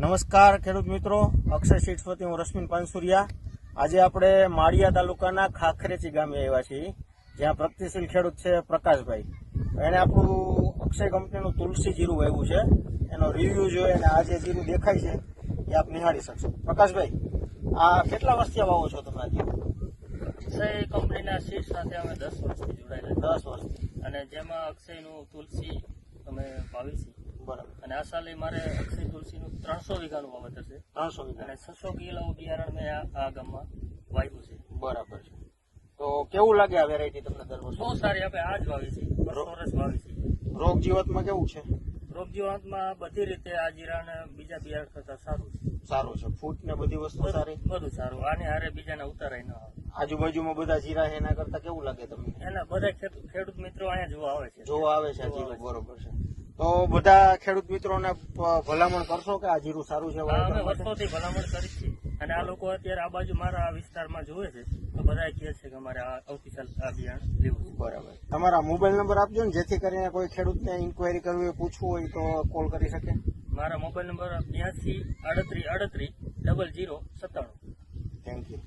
નમસ્કાર ખેડૂત મિત્રો, અક્ષય સીડ્સ વતી હું રશ્મિન પાનસુરિયા. આજે આપણે માળિયા તાલુકાના ખાખરેચી ગામે આવ્યા છીએ, જ્યાં પ્રગતિશીલ ખેડૂત છે પ્રકાશભાઈ. એને આપણું અક્ષય કંપનીનું તુલસી જીરું વાવ્યું છે. એનો રિવ્યુ જોઈએ અને આ જે જીરું દેખાય છે એ આપ નિહાળી શકશો. પ્રકાશભાઈ, આ કેટલા વર્ષથી વાવો છો તમે? અક્ષય કંપનીના સીડ સાથે અમે 10 વર્ષથી જોડાયેલા. 10 વર્ષથી. અને જેમાં અક્ષયનું તુલસી અમે વાવી છે. બરાબર. અને આ સાલે મારે અક્ષય તુલસીનું 300 વીઘાનું વાવેતર છે. 300 વીઘા અને 600 કિલો બિયારણ મેં આ ગામમાં વાવ્યું છે. બરાબર છે. તો કેવું લાગે આ વેરાયટી તમને દર વર્ષે? બહુ સારી. આપણે આ જ વાવી છે, વર્ષ વાવી છે. રોગ જીવતમાં કેવું છે? રોગ જીવાતમાં બધી રીતે આ જીરાને બીજા બિયારણ કરતા સારું છે. સારું છે. ફૂટ ને બધી વસ્તુ સારી, બધું સારું. આને હારે બીજાને ઉતારાય ન આવે. આજુબાજુમાં બધા જીરા છે એના કરતા કેવું લાગે તમને? એના બધા ખેડૂત મિત્રો અહીંયા જોવા આવે છે. જોવા આવે છે આ જીરું. બરોબર છે. તો બધા ખેડૂત મિત્રોને ભલામણ કરશો કે આ જીરું સારું છે? અમે વર્ષોથી ભલામણ કરી છે. અને આ લોકો અત્યારે આ બાજુ મારા વિસ્તારમાં જોવે છે તો બધા કહે છે કે અમારે આ આવતીકાલ આ બિયારણ લેવું છે. બરાબર. તમારા મોબાઈલ નંબર આપજો ને, જેથી કરીને કોઈ ખેડૂતને ઇન્કવાયરી કરવી હોય, પૂછવું હોય તો કોલ કરી શકે. મારા મોબાઈલ નંબર 82 38 38 00 97. Thank you.